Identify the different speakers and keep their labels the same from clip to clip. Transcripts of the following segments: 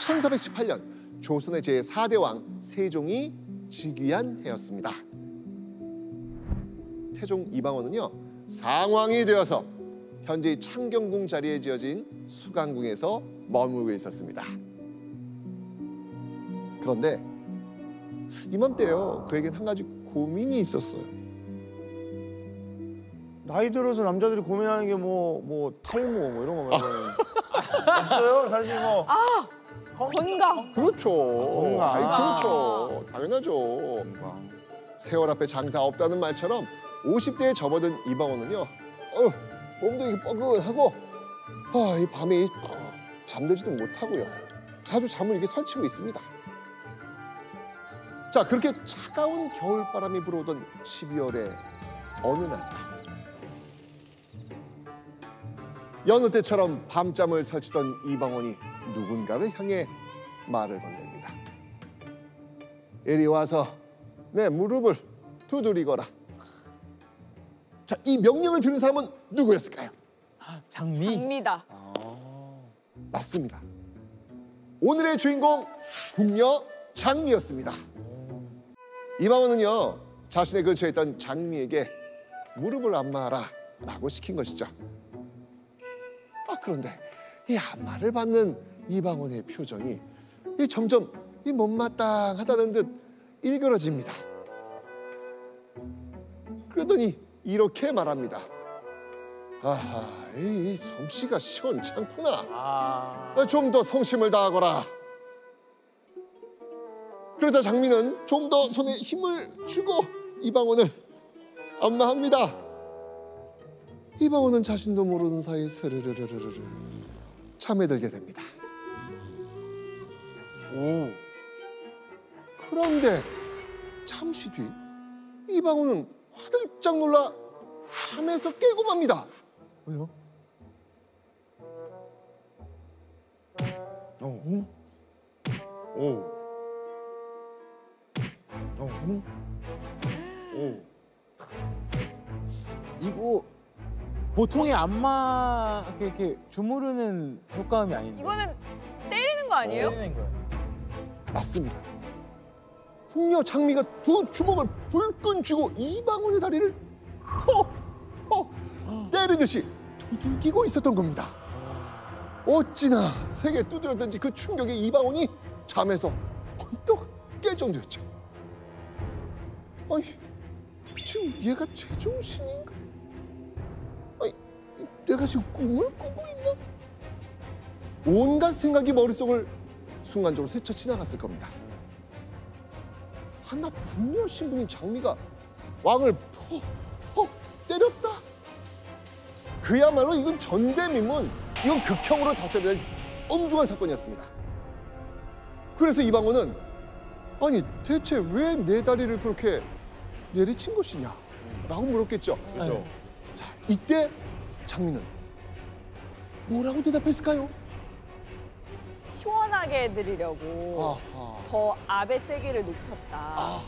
Speaker 1: 1418년 조선의 제4대 왕 세종이 즉위한 해였습니다. 태종 이방원은요, 상왕이 되어서 현재의 창경궁 자리에 지어진 수강궁에서 머물고 있었습니다. 그런데 이맘때요, 그에겐 한 가지 고민이 있었어요.
Speaker 2: 나이 들어서 남자들이 고민하는 게 뭐 탈모 뭐 이런 거 말고는 없어요. 사실 뭐
Speaker 3: 건강.
Speaker 1: 그렇죠.
Speaker 2: 건강.
Speaker 1: 아이, 그렇죠. 당연하죠.
Speaker 2: 건강.
Speaker 1: 세월 앞에 장사 없다는 말처럼 50대에 접어든 이방원은요, 몸도 이렇게 뻐근하고, 이 밤에 잠들지도 못하고요. 자주 잠을 이렇게 설치고 있습니다. 자, 그렇게 차가운 겨울바람이 불어오던 12월의 어느 날 밤. 여느 때처럼 밤잠을 설치던 이방원이 누군가를 향해 말을 건넵니다. 이리 와서 내 무릎을 두드리거라. 자, 이 명령을 들은 사람은 누구였을까요?
Speaker 3: 장미다.
Speaker 1: 맞습니다. 오늘의 주인공 궁녀 장미였습니다. 이방원은요, 자신의 근처에 있던 장미에게 무릎을 안마하라 라고 시킨 것이죠. 그런데 이 안마를 받는 이방원의 표정이 점점 못마땅하다는 듯 일그러집니다. 그러더니 이렇게 말합니다. 아하, 이 솜씨가 시원찮구나. 좀 더 성심을 다하거라. 그러자 장미는 좀 더 손에 힘을 주고 이방원을 안마합니다. 이방원은 자신도 모르는 사이 스르르르르르 잠에 들게 됩니다. 그런데 잠시 뒤 이방원은 화들짝 놀라 잠에서 깨고 맙니다.
Speaker 2: 왜요?
Speaker 4: 이거 보통의 안마 이렇게 주무르는 효과음이 아닌데.
Speaker 3: 이거는 때리는 거 아니에요?
Speaker 4: 때리는 거야.
Speaker 1: 맞습니다. 궁녀 장미가 두 주먹을 불끈 쥐고 이방원의 다리를 퍽퍽 때리듯이 두들기고 있었던 겁니다. 어찌나 세게 두드렸던지 그 충격에 이방원이 잠에서 번떡 깰 정도였죠. 아니, 지금 얘가 제정신인가? 아니, 내가 지금 꿈을 꾸고 있나? 온갖 생각이 머릿속을 순간적으로 스쳐 지나갔을 겁니다. 나 궁녀 신분인 장미가 왕을 퍽퍽 때렸다? 그야말로 이건 전대미문, 이건 극형으로 다스려야 될 엄중한 사건이었습니다. 그래서 이방원은 아니 대체 왜 내 다리를 그렇게 내리친 것이냐 라고 물었겠죠.
Speaker 2: 그렇죠.
Speaker 1: 자, 이때 장미는 뭐라고 대답했을까요?
Speaker 3: 시원하게 해드리려고 더 압의 세기를 높였다.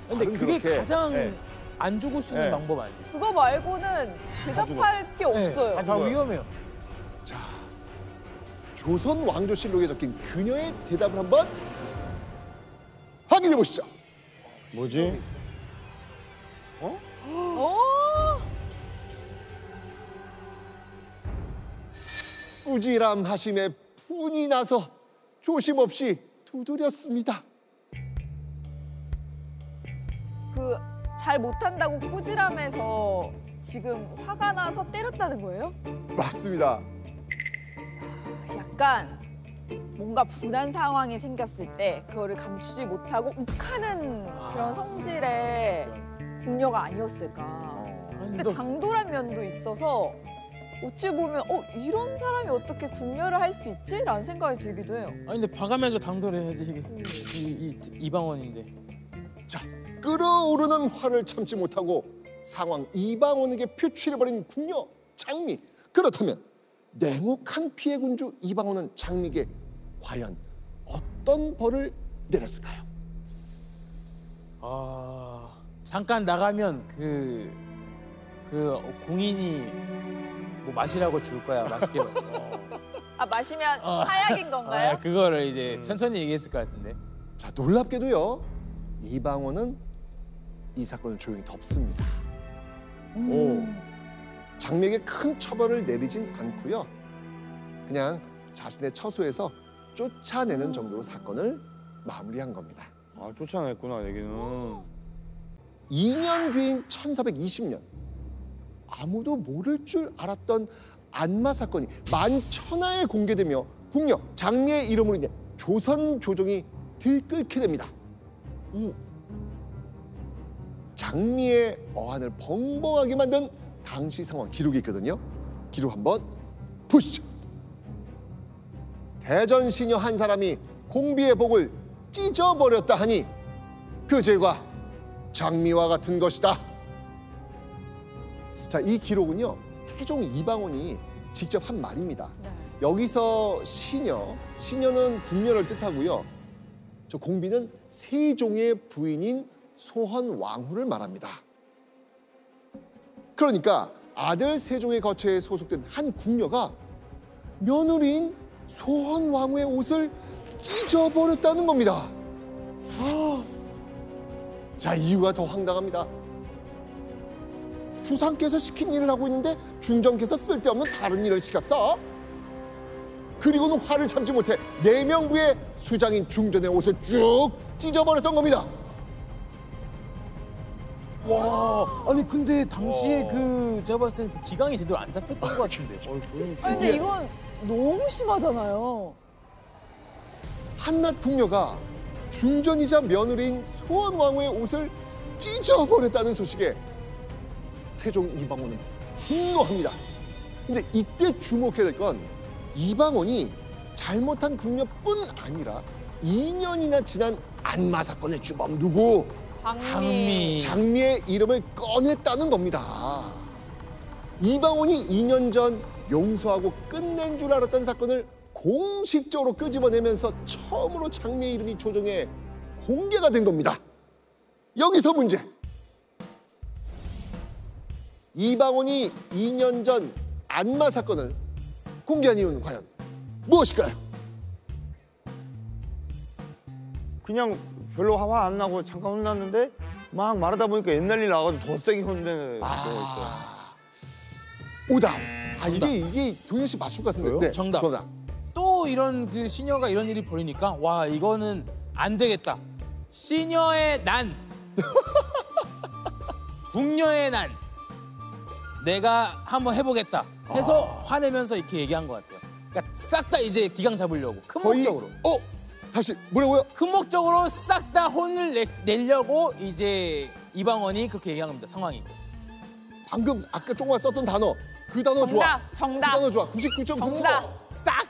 Speaker 4: 근데 그게
Speaker 1: 그렇게,
Speaker 4: 가장 안 죽을 수 있는 방법 아니에요?
Speaker 3: 그거 말고는 대답할 게 없어요.
Speaker 4: 다 위험해요.
Speaker 1: 자, 조선 왕조실록에 적힌 그녀의 대답을 한번 확인해 보시죠.
Speaker 2: 뭐지?
Speaker 1: 꾸지람 하심에 분이 나서 조심 없이 두드렸습니다.
Speaker 3: 그 잘 못한다고 꾸지람해서 지금 화가 나서 때렸다는 거예요?
Speaker 1: 맞습니다.
Speaker 3: 약간 뭔가 분한 상황이 생겼을 때 그거를 감추지 못하고 욱하는 그런 성질의 궁녀가 아니었을까. 근데 당돌한 면도 있어서 어찌 보면 이런 사람이 어떻게 궁녀를 할 수 있지? 라는 생각이 들기도 해요.
Speaker 4: 아니 근데 봐가면서 당돌해야지 이방원인데.
Speaker 1: 자, 끓어오르는 화를 참지 못하고 상왕 이방원에게 표출해버린 궁녀 장미. 그렇다면 냉혹한 피해 군주 이방원은 장미에게 과연 어떤 벌을 내렸을까요?
Speaker 4: 잠깐 나가면 그 궁인이 뭐 마시라고 줄 거야. 맛있게 먹어.
Speaker 3: 아 마시면 사약인 건가요?
Speaker 4: 그거를 이제 천천히 얘기했을 것 같은데.
Speaker 1: 자, 놀랍게도요. 이방원은 이 사건을 조용히 덮습니다. 장미에게 큰 처벌을 내리진 않고요. 그냥 자신의 처소에서 쫓아내는 정도로 사건을 마무리한 겁니다.
Speaker 2: 아 쫓아냈구나 얘기는.
Speaker 1: 2년 뒤인 1420년 아무도 모를 줄 알았던 안마 사건이 만천하에 공개되며 궁녀 장미의 이름으로 인해 조선 조정이 들끓게 됩니다. 장미의 어안을 벙벙하게 만든 당시 상황 기록이 있거든요. 기록 한번 보시죠. 대전 시녀 한 사람이 공비의 복을 찢어버렸다 하니 그 죄가 장미와 같은 것이다. 자, 이 기록은요 태종 이방원이 직접 한 말입니다.
Speaker 3: 네.
Speaker 1: 여기서 시녀는 궁녀를 뜻하고요. 저 공비는 세종의 부인인 소헌왕후를 말합니다. 그러니까 아들 세종의 거처에 소속된 한 궁녀가 며느리인 소헌왕후의 옷을 찢어버렸다는 겁니다. 자, 이유가 더 황당합니다. 주상께서 시킨 일을 하고 있는데 중정께서 쓸데없는 다른 일을 시켰어. 그리고는 화를 참지 못해 내명부의 수장인 중전의 옷을 쭉 찢어버렸던 겁니다.
Speaker 4: 와, 아니 근데 당시에 그 제가 봤을 때는 그 기강이 제대로 안 잡혔던 것 같은데.
Speaker 3: 아니 근데 이건 너무 심하잖아요.
Speaker 1: 한낱 궁녀가 중전이자 며느리인 소헌왕후의 옷을 찢어버렸다는 소식에 태종 이방원은 분노합니다. 근데 이때 주목해야 될 건 이방원이 잘못한 궁녀뿐 아니라 2년이나 지난 안마 사건의 주범 누구?
Speaker 3: 장미.
Speaker 1: 장미의 이름을 꺼냈다는 겁니다. 이방원이 2년 전 용서하고 끝낸 줄 알았던 사건을 공식적으로 끄집어내면서 처음으로 장미의 이름이 조정에 공개가 된 겁니다. 여기서 문제. 이방원이 2년 전 안마 사건을 공개한 이유는 과연 무엇일까요?
Speaker 2: 그냥 별로 화 안 나고 잠깐 혼났는데 막 말하다 보니까 옛날 일 나와가지고 더 세게 혼내는 거가 있어요.
Speaker 1: 오답. 이게 동현 씨 맞출 것 같은데. 네,
Speaker 4: 정답.
Speaker 1: 정답.
Speaker 4: 또 이런 그 시녀가 이런 일이 벌이니까 와 이거는 안 되겠다. 시녀의 난, 궁녀의 난, 내가 한번 해보겠다 해서 화내면서 이렇게 얘기한 것 같아요. 그러니까 싹 다 이제 기강 잡으려고 큰 목적으로.
Speaker 1: 다시 뭐라고요?
Speaker 4: 큰 목적으로 싹 다 혼을 내려고 이제 이방원이 그렇게 얘기한 겁니다. 상황이.
Speaker 1: 방금 아까 조금만 썼던 단어 그 단어 좋아.
Speaker 3: 정답.
Speaker 1: 그 단어 좋아. 99.9%.
Speaker 3: 정답.
Speaker 4: 싹.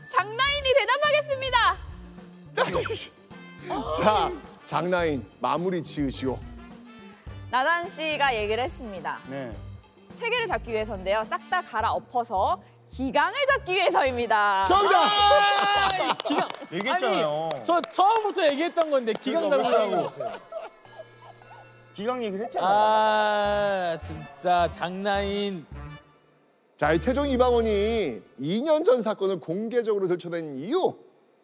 Speaker 3: 장나인이 대답하겠습니다.
Speaker 1: 자, 장나인 마무리 지으시오.
Speaker 3: 나단 씨가 얘기를 했습니다.
Speaker 2: 네.
Speaker 3: 체계를 잡기 위해서인데요. 싹 다 갈아엎어서 기강을 잡기 위해서입니다.
Speaker 1: 정답.
Speaker 4: 기강.
Speaker 2: 얘기했잖아요.
Speaker 4: 아니, 저 처음부터 얘기했던 건데 기강 잡으라고.
Speaker 2: 기강 얘기를 했잖아요.
Speaker 4: 아 진짜 장나인.
Speaker 1: 자, 이 태종 이방원이 2년 전 사건을 공개적으로 들춰낸 이유,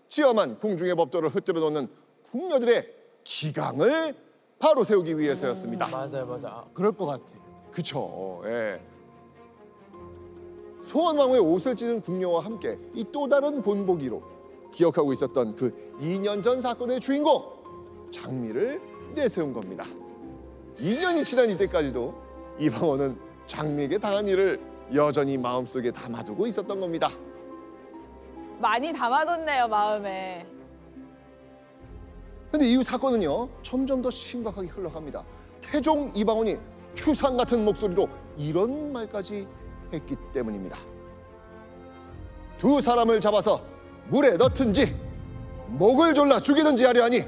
Speaker 1: 지엄한 궁중의 법도를 흐트러 놓는 궁녀들의 기강을 바로 세우기 위해서였습니다.
Speaker 4: 맞아요. 아, 그럴 것 같아.
Speaker 1: 그쵸. 예. 소헌왕후의 옷을 찢은 궁녀와 함께 이 또 다른 본보기로 기억하고 있었던 그 2년 전 사건의 주인공 장미를 내세운 겁니다. 2년이 지난 이때까지도 이방원은 장미에게 당한 일을 여전히 마음속에 담아두고 있었던 겁니다.
Speaker 3: 많이 담아뒀네요, 마음에.
Speaker 1: 근데 이후 사건은요 점점 더 심각하게 흘러갑니다. 태종 이방원이 추상 같은 목소리로 이런 말까지 했기 때문입니다. 두 사람을 잡아서 물에 넣든지 목을 졸라 죽이든지 하려 하니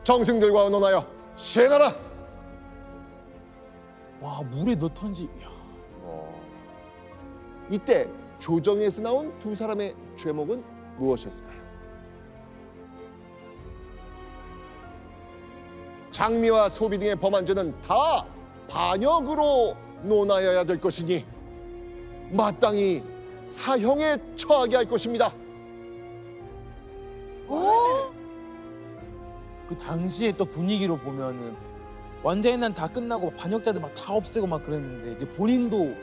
Speaker 1: 정승들과 의논하여 시행하라.
Speaker 4: 와 물에 넣던지. 야.
Speaker 1: 이때 조정에서 나온 두 사람의 죄목은 무엇이었을까요? 장미와 소비 등의 범한 죄는 다 반역으로 논하여야 될 것이니 마땅히 사형에 처하게 할 것입니다.
Speaker 4: 그 당시에 또 분위기로 보면은 완전히 다 끝나고 반역자들 막 다 없애고 막 그랬는데 이제 본인도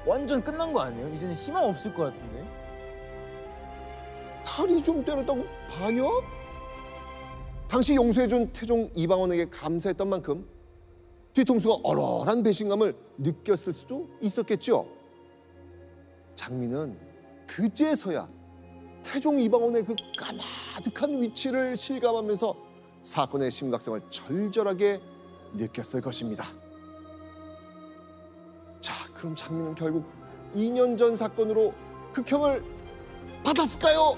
Speaker 4: 완전 끝난 거 아니에요? 이제는 희망 없을 것 같은데.
Speaker 1: 탈이 좀 때렸다고 반역? 당시 용서해준 태종 이방원에게 감사했던 만큼 뒤통수가 얼얼한 배신감을 느꼈을 수도 있었겠죠. 장미는 그제서야 태종 이방원의 그 까마득한 위치를 실감하면서 사건의 심각성을 절절하게 느꼈을 것입니다. 자, 그럼 장미는 결국 2년 전 사건으로 극형을 받았을까요?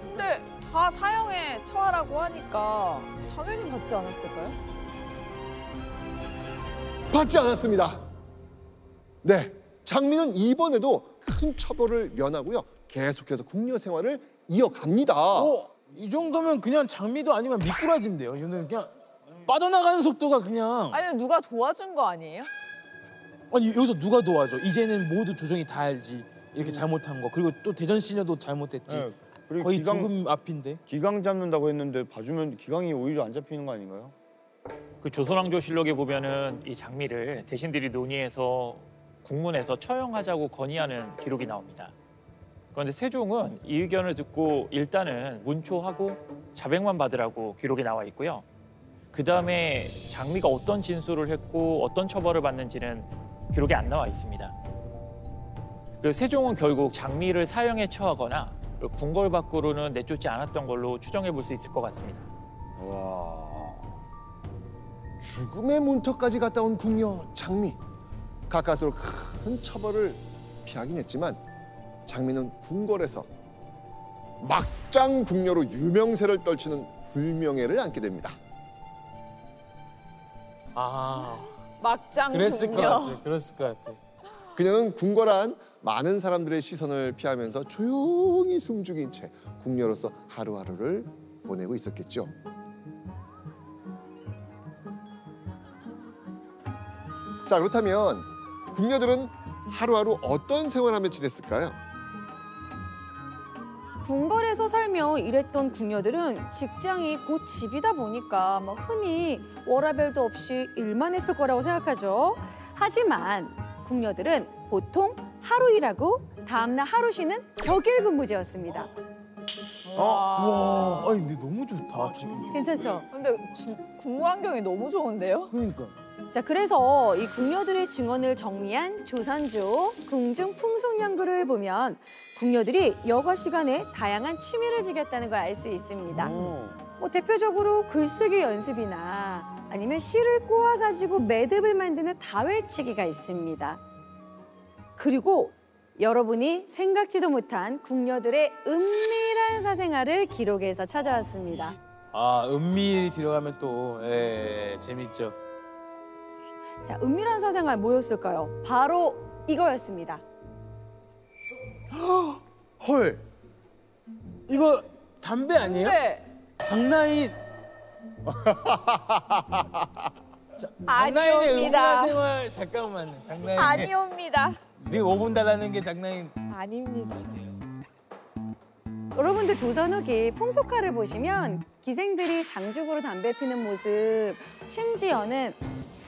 Speaker 3: 근데 다 사형에 처하라고 하니까 당연히 받지 않았을까요?
Speaker 1: 받지 않았습니다. 네, 장미는 이번에도 큰 처벌을 면하고요. 계속해서 궁녀 생활을 이어갑니다.
Speaker 4: 이 정도면 그냥 장미도 아니면 미꾸라지인데요. 이거는 그냥 빠져나가는 속도가 그냥.
Speaker 3: 아니면 누가 도와준 거 아니에요?
Speaker 4: 아니 여기서 누가 도와줘? 이제는 모두 조정이 다 알지. 이렇게 잘못한 거. 그리고 또 대전 시녀도 잘못했지.
Speaker 2: 네, 그리고
Speaker 4: 거의 죽음 앞인데.
Speaker 2: 기강 잡는다고 했는데 봐주면 기강이 오히려 안 잡히는 거 아닌가요?
Speaker 5: 그 조선왕조실록에 보면은 이 장미를 대신들이 논의해서 국문에서 처형하자고 건의하는 기록이 나옵니다. 그런데 세종은 이 의견을 듣고 일단은 문초하고 자백만 받으라고 기록이 나와 있고요. 그 다음에 장미가 어떤 진술을 했고 어떤 처벌을 받는지는 기록이 안 나와 있습니다. 그 세종은 결국 장미를 사형에 처하거나 궁궐 밖으로는 내쫓지 않았던 걸로 추정해 볼 수 있을 것 같습니다.
Speaker 2: 와.
Speaker 1: 죽음의 문턱까지 갔다 온 궁녀 장미. 가까스로 큰 처벌을 피하긴 했지만 장미는 궁궐에서 막장 궁녀로 유명세를 떨치는 불명예를 안게 됩니다.
Speaker 4: 아,
Speaker 3: 막장
Speaker 4: 그랬을 것
Speaker 3: 궁녀.
Speaker 4: 같아. 그랬을 것 같아.
Speaker 1: 그녀는 궁궐 안 많은 사람들의 시선을 피하면서 조용히 숨죽인 채 궁녀로서 하루하루를 보내고 있었겠죠. 자, 그렇다면 궁녀들은 하루하루 어떤 생활하며 지냈을까요?
Speaker 6: 궁궐에서 살며 일했던 궁녀들은 직장이 곧 집이다 보니까 흔히 워라밸도 없이 일만 했을 거라고 생각하죠. 하지만 궁녀들은 보통 하루 일하고 다음날 하루 쉬는 격일 근무제였습니다.
Speaker 4: 와, 아니 근데 너무 좋다.
Speaker 6: 괜찮죠?
Speaker 3: 근데 근무 환경이 너무 좋은데요?
Speaker 4: 그러니까.
Speaker 6: 자, 그래서 이 궁녀들의 증언을 정리한 조선조 궁중풍속연구를 보면 궁녀들이 여가 시간에 다양한 취미를 즐겼다는 걸 알 수 있습니다. 대표적으로 글쓰기 연습이나 아니면 시를 꼬아가지고 매듭을 만드는 다회치기가 있습니다. 그리고 여러분이 생각지도 못한 궁녀들의 은밀한 사생활을 기록해서 찾아왔습니다.
Speaker 4: 아, 은밀히 들어가면 또 재밌죠.
Speaker 6: 자, 은밀한 사생활 뭐였을까요? 바로 이거였습니다.
Speaker 4: 헐. 이거 담배 아니에요?
Speaker 3: 네.
Speaker 4: 장나인. 장나인의
Speaker 3: 아니옵니다.
Speaker 4: 은밀한 생활 잠깐만요. 장나인.
Speaker 3: 아니옵니다.
Speaker 4: 네 5분 달라는 게 장나인.
Speaker 3: 아닙니다.
Speaker 6: 여러분들 조선 후기 풍속화를 보시면 기생들이 장죽으로 담배 피는 모습, 심지어는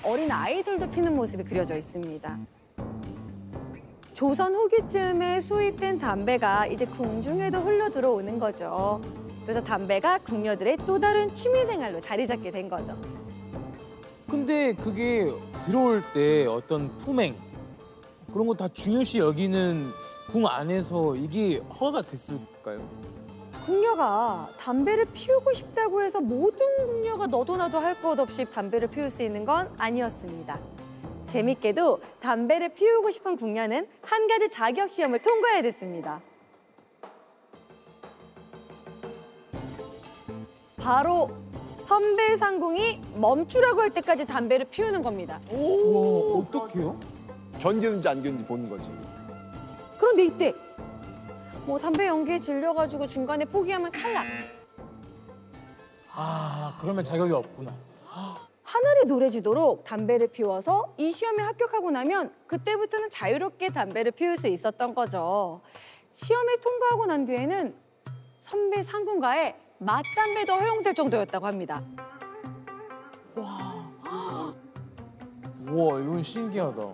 Speaker 6: 어린 아이들도 피는 모습이 그려져 있습니다. 조선 후기쯤에 수입된 담배가 이제 궁중에도 흘러 들어오는 거죠. 그래서 담배가 궁녀들의 또 다른 취미생활로 자리 잡게 된 거죠.
Speaker 4: 근데 그게 들어올 때 어떤 품행 그런 거 다 중요시 여기는 궁 안에서 이게 허가가 됐을까요?
Speaker 6: 궁녀가 담배를 피우고 싶다고 해서 모든 궁녀가 너도 나도 할 것 없이 담배를 피울 수 있는 건 아니었습니다. 재밌게도 담배를 피우고 싶은 궁녀는 한 가지 자격 시험을 통과해야 됐습니다. 바로 선배 상궁이 멈추라고 할 때까지 담배를 피우는 겁니다.
Speaker 4: 와, 어떡해요?
Speaker 1: 견디는지 안 견디는지 보는 거지.
Speaker 6: 그런데 이때 담배 연기에 질려가지고 중간에 포기하면 탈락.
Speaker 4: 아, 그러면 자격이 없구나.
Speaker 6: 하늘이 노래지도록 담배를 피워서 이 시험에 합격하고 나면 그때부터는 자유롭게 담배를 피울 수 있었던 거죠. 시험에 통과하고 난 뒤에는 선배 상군과의 맞담배도 허용될 정도였다고 합니다.
Speaker 4: 우와, 이건 신기하다.